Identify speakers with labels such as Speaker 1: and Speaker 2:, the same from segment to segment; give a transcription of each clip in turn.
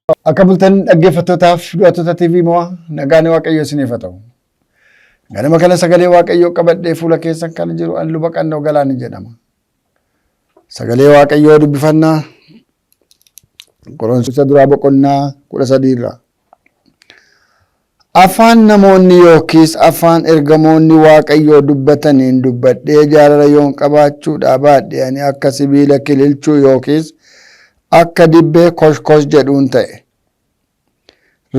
Speaker 1: Akka bultan dhaggeeffattootaaf du'attoota TV mo'a nagaan Waaqayyo isiniif haa ta'u. Ganama kana sagalee Waaqayyoo qabadhee fuula keessan kan jiru an luba Qannoo Galaanaa jedhama. Sagalee Waaqayyoo dubbifannaa Qorontosa duraa boqonnaa 13 irraa. Afaan namoonni yookiis afaan ergamoonni Waaqayyoo dubbataniin dubbadhee jaalala yoon qabaachuudhaa baadhee ani akka sibiila kililchuu yookiis akka dibbee koshkosh jedhuun ta'e.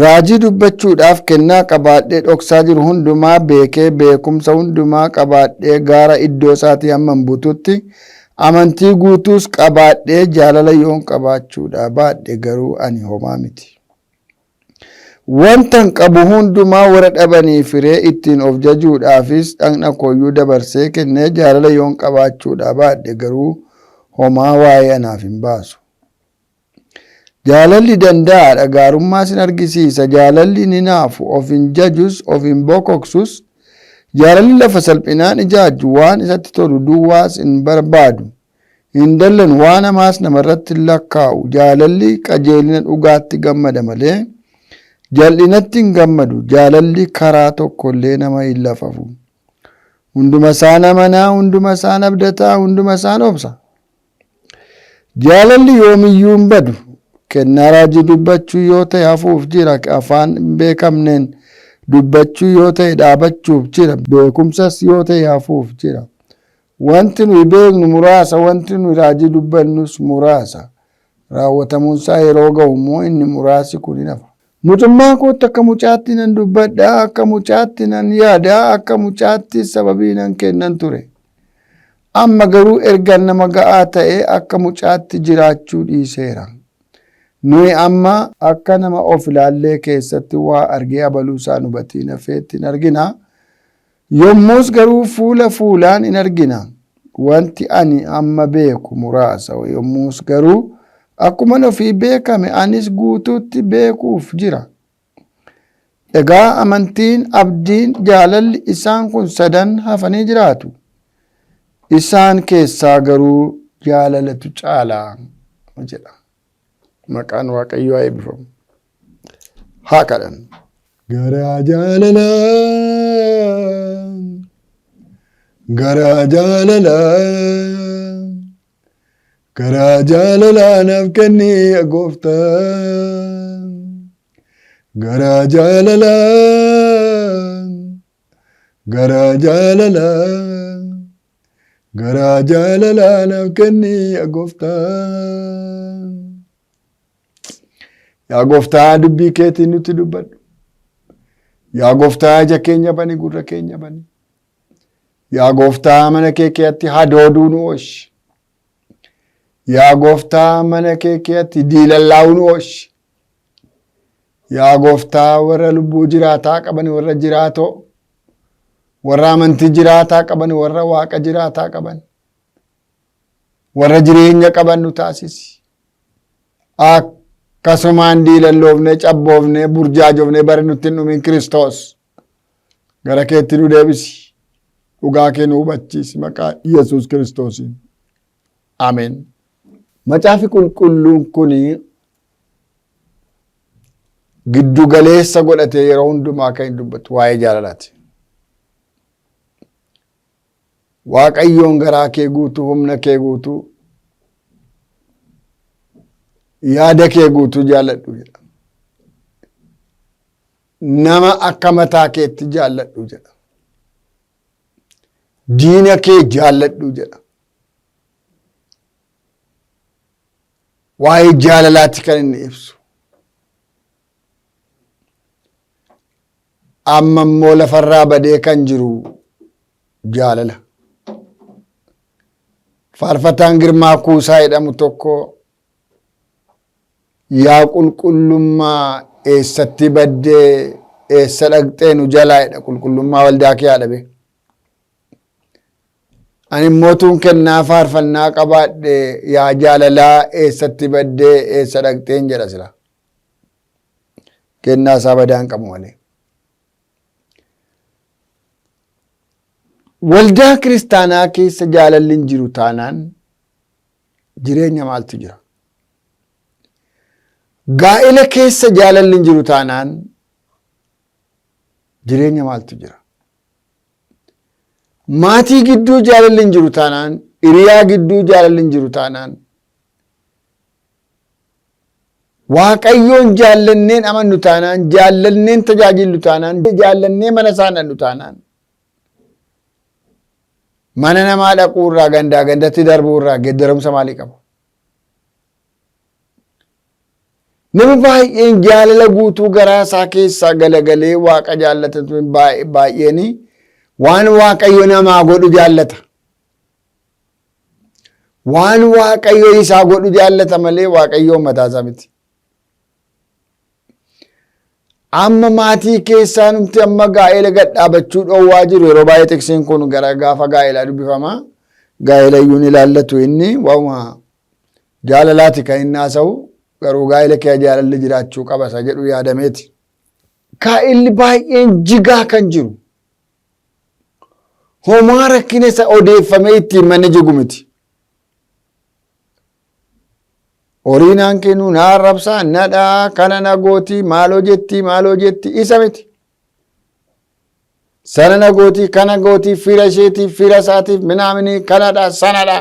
Speaker 1: Raajii dubbachuudhaaf kennaa qabaadhee dhoksaa jiru hundumaa beekee beekumsa hundumaa qabaadhee gaara iddoo isaatii hamman bututti amantii guutuus qabaadhee jaalala yoon qabaachuudhaa baadhee garuu ani homaa miti. Wantan qabu hundumaa warra dhabanii firee ittiin of jajuudhaafis dhagna kooyyuu dabarsee kennee jaalala yoon qabaachuudhaa baadhee garuu homaa waa'ee anaaf hin baasu. Jaalalli danda'aadha gaarummaa sin argisiisa. Jaalalli ni naafu of hin jajus of hin bokoksus. Jaalalli lafa salphinaan ijaaju waan isatti tolu duwwaas hin barbaadu. Hin dallan waan hamaas namarratti hin lakkaa'u. Jaalalli qajeelina dhugaatti gammada malee jal'inatti hin gammadu. Jaalalli karaa tokkollee nama hin lafafu. Hunduma isaan amanaa, hunduma isaan abdataa, hunduma isaan obsa. Jaalalli yoomiyyuu hin badu. Kennaa raajii dubbachuu yoo ta'e hafuuf jira. Afaan hin beekamneen dubbachuu yoo ta'e dhaabachuuf jira. Beekumsas yoo ta'e hafuuf jira. Wanti nuyi beeknu muraasa, wanti nuyi raajii dubbannus muraasa. Raawwatamuunsaa yeroo ga'u immoo inni muraasi kun hin hafa. Mucummaa kootti akka mucaatti nan dubbadhaa, akka mucaatti nan yaadaa, akka mucaatti sababii nan kennan ture. Amma garuu erga nama ga'aa ta'e akka mucaatti jiraachuu dhiiseera. Nuyi amma akka nama of ilaallee keessatti waa argee abaluu isaa hubatiin hafeetti hin argina. Yommus garuu fuula fuulaan hin argina. Wanti ani amma beeku muraasa. Yommus garuu akkuma ofii beekame anis guutuutti beekuuf jira. Egaa amantiin, abdiin, jaalalli isaan kun sadan hafanii jiraatu. Isaan keessaa garuu jaalalatu caalaa jedha. Maqaan Waaqayyoo haa eebbifamu. Haa kadhannu. Garaa jaalalaa, garaa jaalalaa, garaa jaalalaa naaf kenni yaa Gooftaa. Garaa jaalalaa, garaa jaalalaa, garaa jaalalaa naaf kenni yaa Gooftaa. Yaa Gooftaa dubbii keetiin nutti dubbadhu. Yaa Gooftaa ija keenya bani, gurra keenya bani. Yaa Gooftaa mana kee keessatti hadooduu nu oolchi. Yaa Gooftaa mana kee keessatti diilallaa'uu nu oolchi. Yaa Gooftaa warra lubbuu jiraataa qaban, warra jiraatoo, warra amantii jiraataa qaban, warra waaqa jiraataa qaban, warra jireenya qaban nu taasisi. Akkasumaan diilalloofnee, cabboofnee, burjaajofnee bara nutti hin dhumin Kiristoos gara keetti nu deebisi. Dhugaa kee nu hubachiisi maqaa Yesuus Kiristoosiin. Ameen. Macaafi qulqulluun kun giddu galeessa godhatee yeroo hundumaa kan hin dubbatu waa'ee jaalalaati. Waaqayyoon garaa kee guutuu, humna kee guutuu, yaada kee guutuu jaalladhu jedha. Nama akka mataa keetti jaalladhu jedha. Diina kee jaalladhu jedha. Waa'ee jaalalaatti kan inni ibsu. Amma immoo lafarraa badee kan jiru jaalala. Faarfataan Girmaa Kuusaa jedhamu tokko yaa qulqullummaa eessatti baddee eessa dhaqxee nu jalaa jedha. Qulqullummaa waldaa kee haadhabe. Ani mootuun kennaa faarfannaa qabaadhe yaa jaalalaa eessatti baddee eessa dhaqxeen jedha sila. Kennaa isaa badaan qabu malee. Waldaa kiristaanaa keessa jaalalli hin jiru taanaan jireenya maaltu jira? gaa'ela keessa jaalalli hin jiru taanaan jireenya maaltu jira? Maatii gidduu jaalalli hin jiru taanaan, hiriyaa gidduu jaalalli hin jiru taanaan, Waaqayyoon jaallanneen amannu taanaan, jaallanneen tajaajillu taanaan, jaallannee mana isaa dhannu taanaan, mana namaa dhaquu irraa gandaa gandatti darbuu irraa geeddaramsa maalii qaba? Nama baay'een jaalala guutuu garaa isaa keessaa galagalee Waaqa jaallatan baay'een waan Waaqayyo namaa godhu jaallata. Waan Waaqayyo isaa godhu jaallata malee Waaqayyoon mataa isaa miti. Amma maatii keessaa nuti amma gaa'ela gad dhaabachuu dhoowwaa jiru yeroo baay'ee tiksiin kun gara gaafa gaa'elaa dubbifama. Gaa'ela iyyuu ni ilaallatu inni waama jaalalaati kan inni haasa'u. Garuu gaa'ela kee jaalalli jiraachuu qaba isa jedhu yaadameeti. Gaa'elli baay'een jigaa kan jiru. Homaa rakkina isa odeeffamee ittiin manni jigu miti. Horii naan kennu na arrabsaa nadhaa kana na gootii maaloo jetti isa miti. Sana na gootii kana gootii fira isheetiif fira isaatiif minaaminii kanadha sanadha.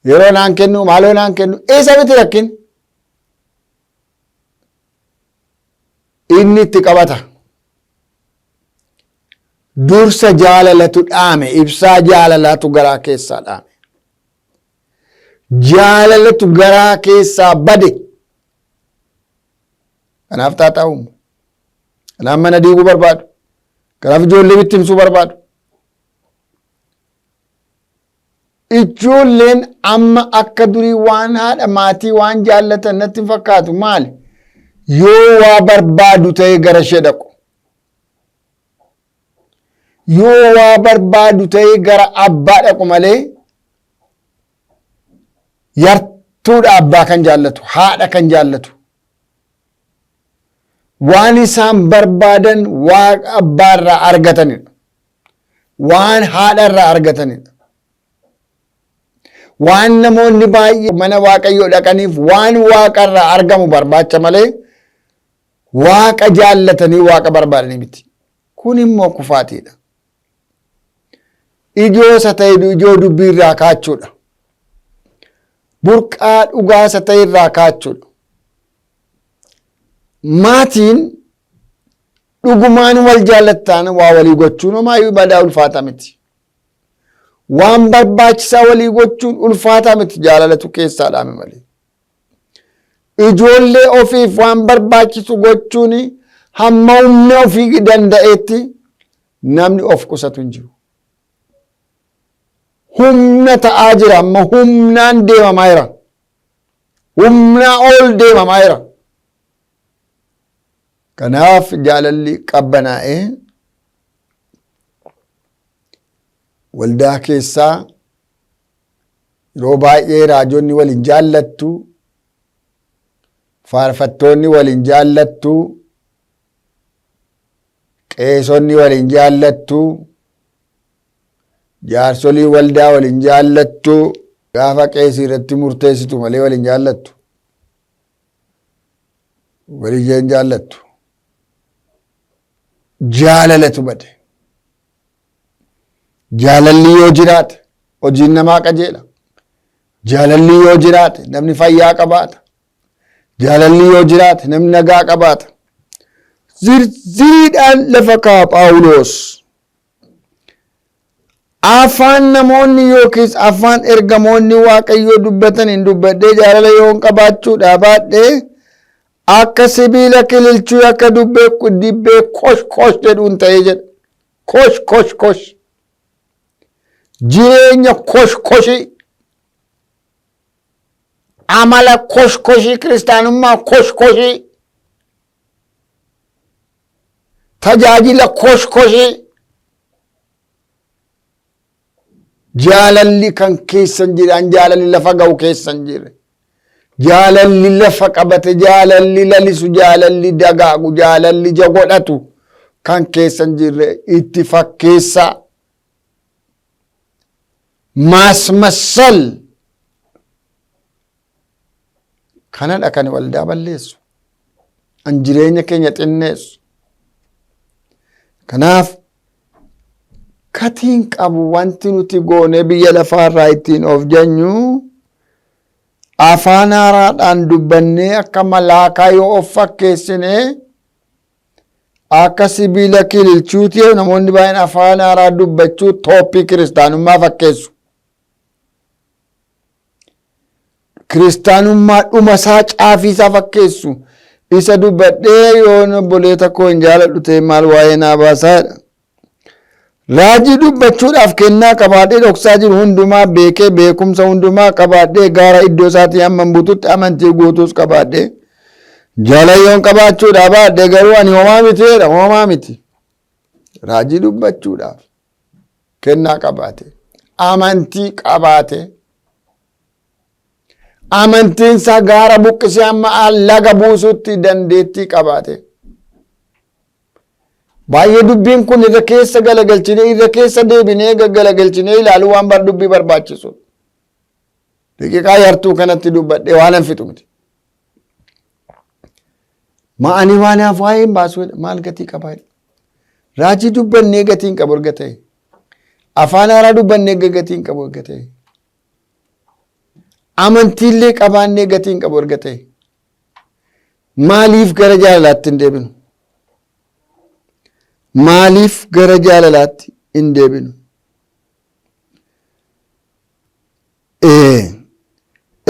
Speaker 1: Yeroo naan kennu maaloo naan kennu isa miti rakkin. Inni itti qabata. Dursa jaalalatu dhaame, ibsaa jaalalatu garaa keessaa dhaame. Jaalalatu garaa keessaa bade. Kanaaf taa'uumu. Kanaaf mana diiguu barbaadu. Kanaaf ijoollee bittimsuu barbaadu. Ijoolleen amma akka durii waan haadha maatii waan jaallatan natti hin fakkaatu maali? Yoo waa barbaadu ta'e gara ishee dhaqu. Yoo waa barbaadu ta'e gara abbaa dhaqu malee yartuudha abbaa kan jaallatu, haadha kan jaallatu. Waan isaan barbaadan waan abbaa irraa argatanidha. Waan haadha irraa argatanidha. Waan namoonni baay'ee mana Waaqayyoo dhaqaniif waan Waaqa irraa argamu barbaacha malee Waaqa jaallatanii Waaqa barbaadanii miti. Kun immoo kufaatiidha. Ijoosa ta'e ijoo dubbii irraa kaachuudha. Burqaa dhugaasa ta'e irraa kaachuudha. Maatiin dhugumaan wal jaallattaan waa walii gochuun homaayyuu badaa ulfaataa miti. Waan barbaachisaa walii gochuun ulfaataa miti jaalalatu keessaa dhaame malee. Ijoollee ofiif waan barbaachisu gochuun hamma humna ofii danda'etti namni of qusatu hin jiru. Humna ta'aa jira amma humnaan deemamaa jira. Humnaa ol deemamaa jira. Kanaaf jaalalli qabbanaa'ee waldaa keessaa yeroo baay'ee raajonni waliin jaallattu, faarfattoonni waliin jaallattu, qeesonni waliin jaallattu, jaarsolii waldaa waliin jaallattu, gaafa qeesii irratti murteessitu malee waliin jaallattu. Waliin jaallattu. Jaalalatu bade. Jaalalli yoo jiraate hojiin namaa qajeela. Jaalalli yoo jiraate namni fayyaa qabaata. Jaalalli yoo jiraate namni nagaa qabaata. Zirziidhaan lafa kaa'a Phaawulos. Afaan namoonni yookiis afaan ergamoonni Waaqayyoo dubbatan hin dubbadhee jaalala yoo qabaachuudhaa baadhee akka sibiila kililchuu akka dibbee kosh kosh jedhuun ta'ee jedha. Kosh kosh kosh. Jireenya kosh koshi. Amala kosh koshi kiristaanummaa kosh koshi. Tajaajila kosh koshi. Jaalalli kan keessan jiraan jaalalli lafa ga'u keessan jirre. Jaalalli lafa qabate, jaalalli lalisu, jaalalli dagaagu, jaalalli jagodhatu kan keessan jirre itti fakkeessa. Maasmassal Kanadha kan waldaa balleessu. An jireenya keenya xinneessu. Kanaaf gatiin qabu wanti nuti goonee biyya lafaarraa ittiin of jennu afaan haaraadhaan dubbannee akka malaakaa yoo of fakkeessine akka sibiila kililchuuti namoonni baay'een afaan haaraa dubbachuu tooppii kiristaanummaa fakkeessu. Kiristaanummaa dhuma isaa caafii isaa fakkeessu. Isa dubbadhee yoo obboleessa koo hin jaaladhu ta'e maal waa'ee naa baasaadha. Raajii dubbachuudhaaf kennaa qabaadhee dhoksaa jiru hundumaa beekee beekumsa hundumaa qabaadhee gaara iddoo isaatii hamma buututti amantii guutuus qabaadhee jaalayyoon qabaachuudhaa baadhee garuu ani homaa mitiidha homaa miti. Raajii dubbachuudhaaf kennaa qabaate amantii qabaate amantiinsaa gaara buqqisee amma laga buusutti dandeettii qabaate. Baay'ee dubbiin kun irra keessa galagalchinee irra keessa deebinee galagalchinee ilaaluu waan dubbii barbaachisu. Daqiiqaa yartuu kanatti dubbadhee waan hin fixu miti. Ma'anii waan haaf waa'ee hin baasu maal gatii qabaa? Raajii dubbannee gatiin qabu erga ta'e. Afaan haaraa dubbannee gatiin qabu erga ta'e. Amantiillee qabaannee gatiin qabu erga ta'e. Maaliif gara jaalalaatti hin deebinu? Maaliif gara jaalalaatti hin deebinu?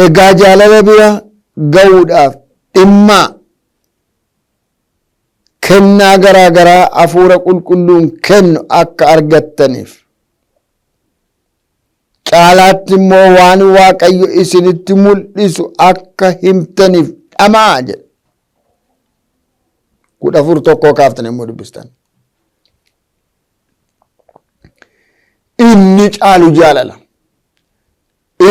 Speaker 1: Egaa jaalala bira ga'uudhaaf dhimma kennaa garaa garaa hafuura qulqulluun kennu akka argattaniif caalaatti immoo waan Waaqayyo isinitti mul'isu akka himtaniif dhamaa jedha. 14 kaaftan immoo dubbistan. Inni caalu jaalala.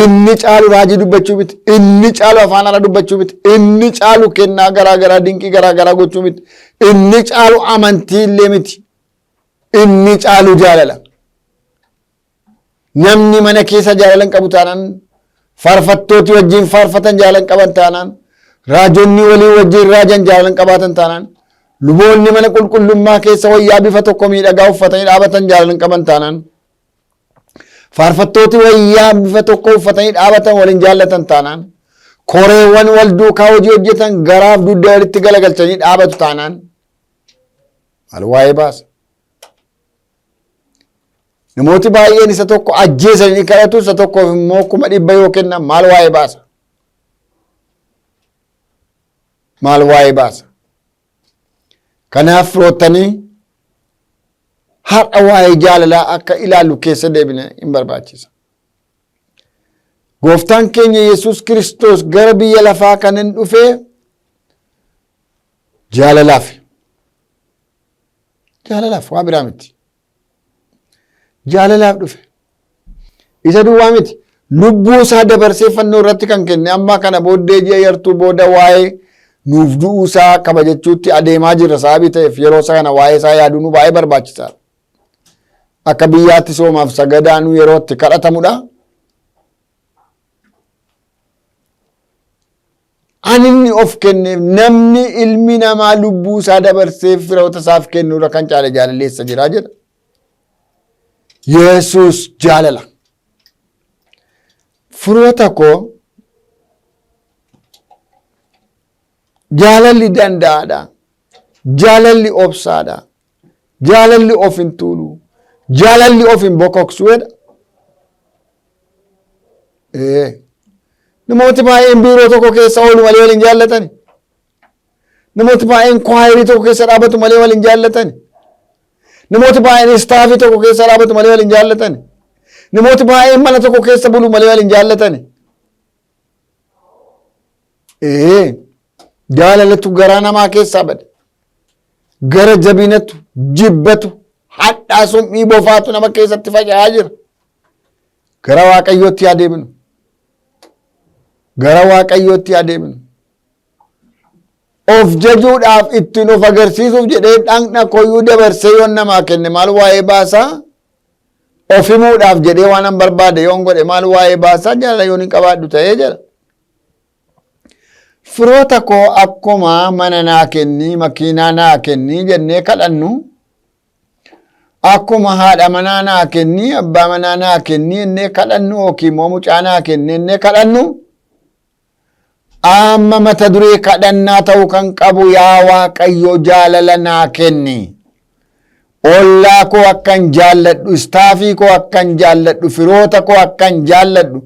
Speaker 1: Inni caalu raajii dubbachuu miti. Inni caalu afaan haaraa dubbachuu miti. Inni caalu kennaa garaa garaa dinqii garaa garaa gochuu miti. Inni caalu amantii illee miti. Inni caalu jaalala. Namni mana keessa jaalala hin qabu taanaan faarfattooti wajjin faarfatan jaalala hin qaban taanaan raajonni walii wajjin raajan jaalala hin qabaatan taanaan luboonni mana qulqullummaa keessa wayyaa bifa tokko miidhagaa uffatanii dhaabatan jaalala hin qaban taanaan faarfattooti wayyaa bifa tokko uffatanii dhaabatan waliin jaallatan taanaan koreewwan wal duukaa hojii hojjetan garaaf dugda walitti galagalchanii dhaabatu taanaan maal waa'ee baasa. Namooti baay'een isa tokko ajjeesanii kadhatu isa tokkoof immoo 100 yoo kennan maal waa'ee baasa. Maal waa'ee baasa. Kanaaf firoottanii har'a waa'ee jaalalaa akka ilaallu keessa deebine hin barbaachisa. Gooftaan keenya Yesuus Kiristoos gara biyya lafaa kanan dhufee jaalalaaf. Jaalalaaf waa biraa miti. Jaalalaaf dhufe. Isa duwwaa miti. Lubbuu isaa dabarsee fannoo irratti kan kenne amma kana booddee ji'a yartuu booda waa'ee nuuf du'uu isaa kabajachuutti adeemaa jirra sababii ta'eef yeroo isaa kana waa'ee isaa yaaduun baay'ee barbaachisaadha. Akka biyyaatti soomaaf sagadaanu yeroo itti kadhatamudha. Ani inni of kenneef namni ilmi namaa lubbuu isaa dabarsee firoota isaaf kennuudha kan caale jaalalleessa jira jedha. Yesuus jaalala. Firoota koo jaalalli danda'aadha. Jaalalli obsaadha. Jaalalli of hin tuulu. Jaalalli of hin bokoksuudha. Namooti baay'een biiroo tokko keessa oolu malee waliin jaallatani. Namooti baay'een kwaayirii tokko keessa dhaabatu malee waliin jaallatani. Namooti baay'een istaafii tokko keessa dhaabatu malee waliin jaallatani. Namooti baay'een mana tokko keessa bulu malee waliin jaallatani. Jaalalatu garaa namaa keessaa bade. Gara jabinatu, jibbatu, hadhaasuun dhiibofaatu nama keessatti faca'aa jira. Gara Waaqayyootti adeemnu. Gara Waaqayyootti adeemnu. Of jajuudhaaf ittiin of agarsiisuuf jedhee dhaqna koyyuu dabarsee yoon namaa kenne maal waa'ee baasaa? Of himuudhaaf jedhee waan an barbaade yoon godhe maal waa'ee baasaa? Jaalala yoon hin qabaadhu ta'ee jira. firoota koo akkuma mana naa kennii makiinaa naa kennii jennee kadhannu akkuma haadha manaa naa kennii abbaa manaa naa kennii jennee kadhannu yookiin immoo mucaa naa kennii jennee kadhannu amma mata duree kadhannaa ta'uu kan qabu yaa Waaqayyo jaalala naa kenni. Ollaa koo akkan jaalladhu, istaafii koo akkan jaalladhu, firoota koo akkan jaalladhu,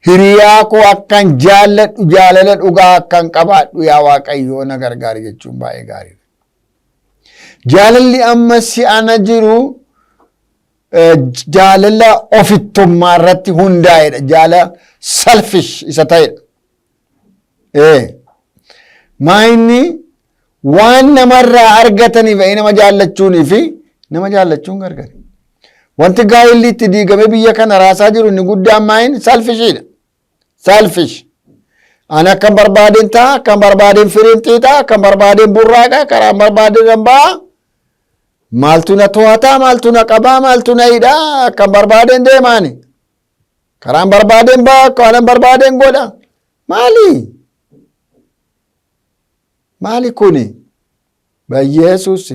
Speaker 1: hiriyaa koo akkan jaalladhu, jaalala dhugaa akkan qabaadhu yaa Waaqayyo na gargaari jechuun baay'ee gaariidha. Jaalalli amma si'ana jiru jaalala ofittummaa irratti hundaa'edha. Jaalala selfish isa ta'edha. Maayinni waan namarraa argataniif nama jaallachuunii fi nama jaallachuun gargari. Wanti gaa'illi itti diigame biyya kana raasaa jiru inni guddaan maayin selfishidha. Selfish. Ani akkan barbaadeen ta'a, akkan barbaadeen firiin xiixaa, akkan barbaadeen burraaqa, karaan barbaadeen dambaa. Maaltu na to'ataa, maaltu na qabaa, maaltu na hidhaa, akkan barbaadeen deemaani. Karaan barbaadeen baa, karaan barbaadeen godha. Maali? Maali kuni? Yesuus.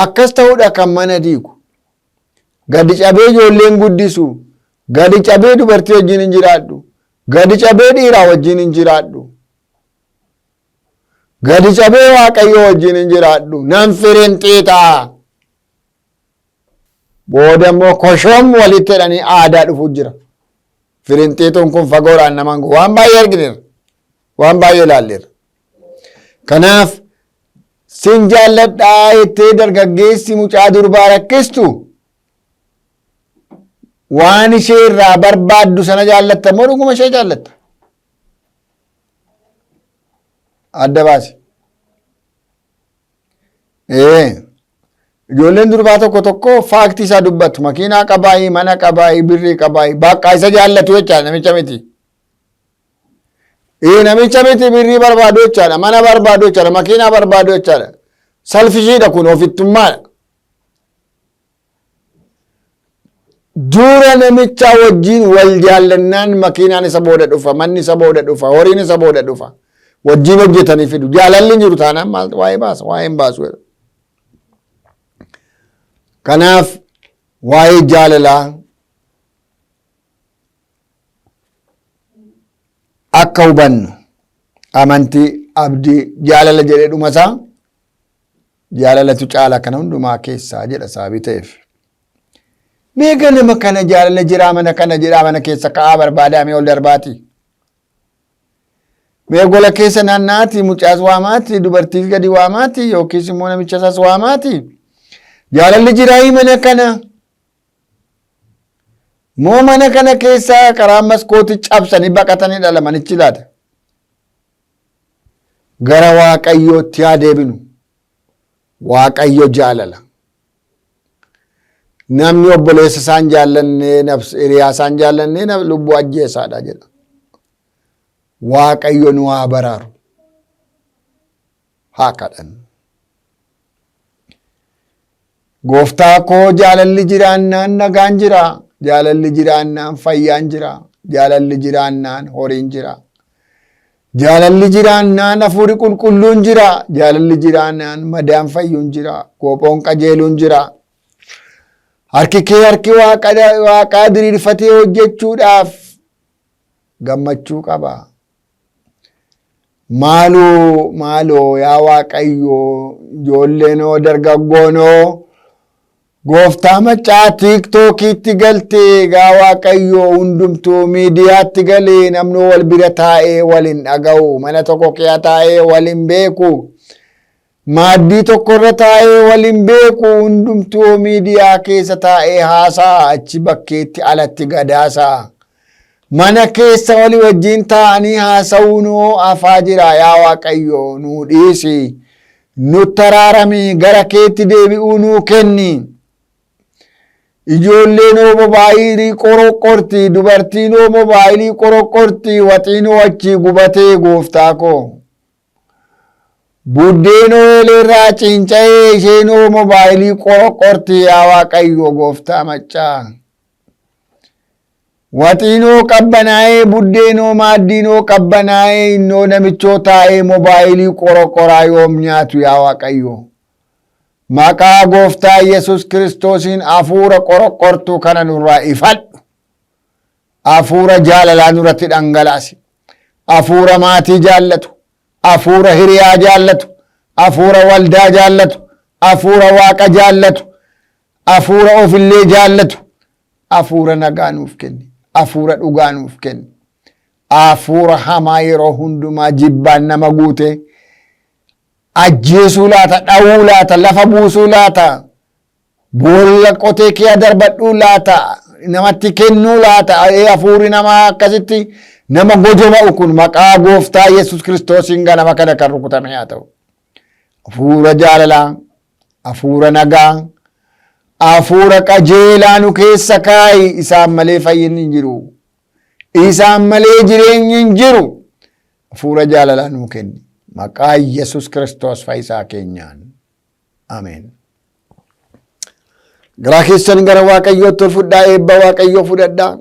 Speaker 1: Akkas ta'uudha kan mana diigu. Gadi cabee ijoolleen guddisu. Gadi cabee dubartii wajjin hin jiraadhu. Gadi cabee dhiiraa wajjin hin jiraadhu. Gadi cabee Waaqayyo wajjin hin jiraadhu. Nan firiin xiixaa. Booda immoo koshoom walitti hidhanii aadaa dhufu jira. Firiin xiixuun kun fagoodhaan namaan waan baay'ee argineera. Waan baay'ee ilaalleera. Kanaaf sin jaalladhaa jettee dargaggeessi mucaa durbaa rakkistu waan ishee irraa barbaaddu sana jaallatta moo dhuguma ishee jaallatta? Adda baasi. Ijoolleen durbaa tokko tokko faaktii isaa dubbatu. Makiinaa qabaayii, mana qabaayii, birrii qabaayii, baqqaa isa jaallatu jechaadha namicha miti. Namicha miti birrii barbaadu jechaadha, mana barbaadu jechaadha, makiinaa barbaadu jechaadha. Salfishiidha kun ofittummaadha. Dura namicha wajjin wal jaallannaan makiinaan isa booda dhufa, manni isa booda dhufa, horiin isa booda dhufa. Wajjin hojjetanii fidu. Jaalalli hin jiru taanaan maal waa'ee baasa, waa'ee hin baasu. Kanaaf waa'ee jaalalaa akka hubannu amantii abdii jaalala jedhee dhumasaa jaalalatu caala kana hundumaa keessaa jedha sababii ta'eef. Meeqa nama kana jaalala jiraa mana kana jiraa mana keessa ka'aa barbaadaamee ol darbaati. Mee gola keessa naannaati mucaas waamaati dubartiis gadi waamaati yookiis immoo namicha isaas waamaati. Jaalalli jiraa mana kana. Moo mana kana keessaa karaa maskooti cabsanii baqatanii dhala manichi laata. Gara Waaqayyootti haa deebinu. Waaqayyo jaalala. Namni obboleessa isaan jaallannee hiriyaa isaan jaallannee lubbuu ajjeesaadha jedha. Waaqayyo nu haa baraaru. Haa kadhannu. Gooftaa koo jaalalli jiraannaan nagaan jira. Jaalalli jiraannaan fayyaan jira. Jaalalli jiraannaan horiin jira. Jaalalli jiraannaan hafuuri qulqulluun jira. Jaalalli jiraannaan madaan fayyuun jira. Qophoon qajeeluun jira. Harki kee harki waaqaa diriirfatee hojjechuudhaaf gammachuu qaba. Maaloo yaa Waaqayyo ijoolleenoo dargaggoonoo gooftaa macaa tiiktookiitti galtee gaa Waaqayyo hundumtuu miidiyaatti galee namni wal bira taa'ee waliin dhaga'u mana tokko keessa taa'ee waliin beeku maaddii tokkorra taa'ee waliin beeku hundumtuu miidiyaa keessa taa'ee haasaa achi bakkeetti alatti gadaasaa. Mana keessa walii wajjin taa'anii haasa'uunoo afaa jira yaa Waaqayyo nuu dhiisi. Nutti araarami gara keetti deebi'uu nuu kenni. Ijoolleen moobaayilii qoroqorti dubartiin moobaayilii qoroqorti waxiin achi gubatee gooftaa koo. Buddeen eelerraa cinca'ee isheen moobaayilii qoroqorti yaa Waaqayyo gooftaa macaa. Waxinoo qabbanaa'ee buddeenoo maaddinoo qabbanaa'ee innoo namichoo taa'ee moobaayilii qoroqoraa yoom nyaatu yaa Waaqayyo. Maqaa gooftaa Yesus Kiristoosiin hafuura qoroqortuu kana nurraa ifadhu. Hafuura jaalalaa nurratti dhangalaasi. Hafuura maatii jaallatu. Hafuura hiriyaa jaallatu. Hafuura waldaa jaallatu. Hafuura waaqa jaallatu. Hafuura ofillee jaallatu. Hafuura nagaa nuuf kenni. Hafuura dhugaa nuuf kenni. Hafuura hamaa yeroo hundumaa jibbaan nama guute ajjeesuu laata, dhawuu laata, lafa buusuu laata, boolla qotee kee darbadhuu laata, namatti kennuu laata. Hafuurri namaa akkasitti nama gojoma'u kun maqaa gooftaa Yesus Kiristoosiin ganama kana kan rukutame haa ta'u. Hafuura jaalalaa, hafuura nagaa, hafuura qajeelaa nu keessa kaa'i. Isaan malee fayyinni hin jiru. Isaan malee jireenyi hin jiru. Hafuura jaalalaa nuu kenni. Maqaa Yesus Kiristoos fayyisaa keenyaan. Ameen. Garaa keessan gara Waaqayyootti ol fudhaa, eebba Waaqayyoo fudhadhaa.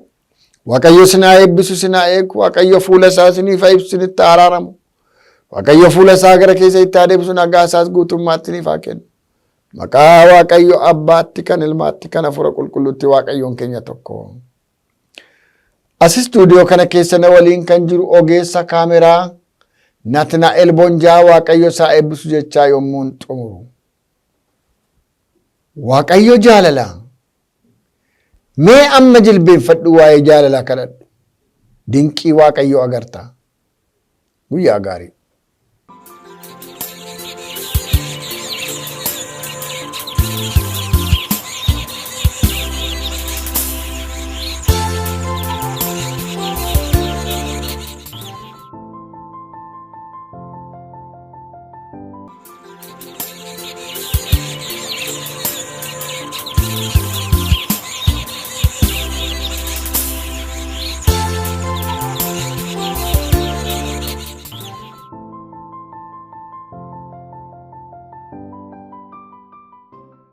Speaker 1: Waaqayyo sinaa eebbisu, sinaa eegu. Waaqayyo fuula isaa isiniif haa ibsu, isinitti haa araaramu. Waaqayyo fuula isaa gara keessa itti haa deebisu, nagaa isaas guutummaatti isiniif haa kennu. Maqaa Waaqayyo Abbaatti, kan Ilmaatti, kan Hafuura Qulqulluutti Waaqayyoon keenya tokko. As istuudiyoo kana keessa na waliin kan jiru ogeessa kaameraa Natnaa'el Bonjaa, Waaqayyo isaa eebbisu jechaa yommuun xumuru. Waaqayyo jaalala. Mee amma jilbeenfadhu waa'ee jaalalaa kadhadhu. Dinqii Waaqayyo agarta. Guyyaa gaarii.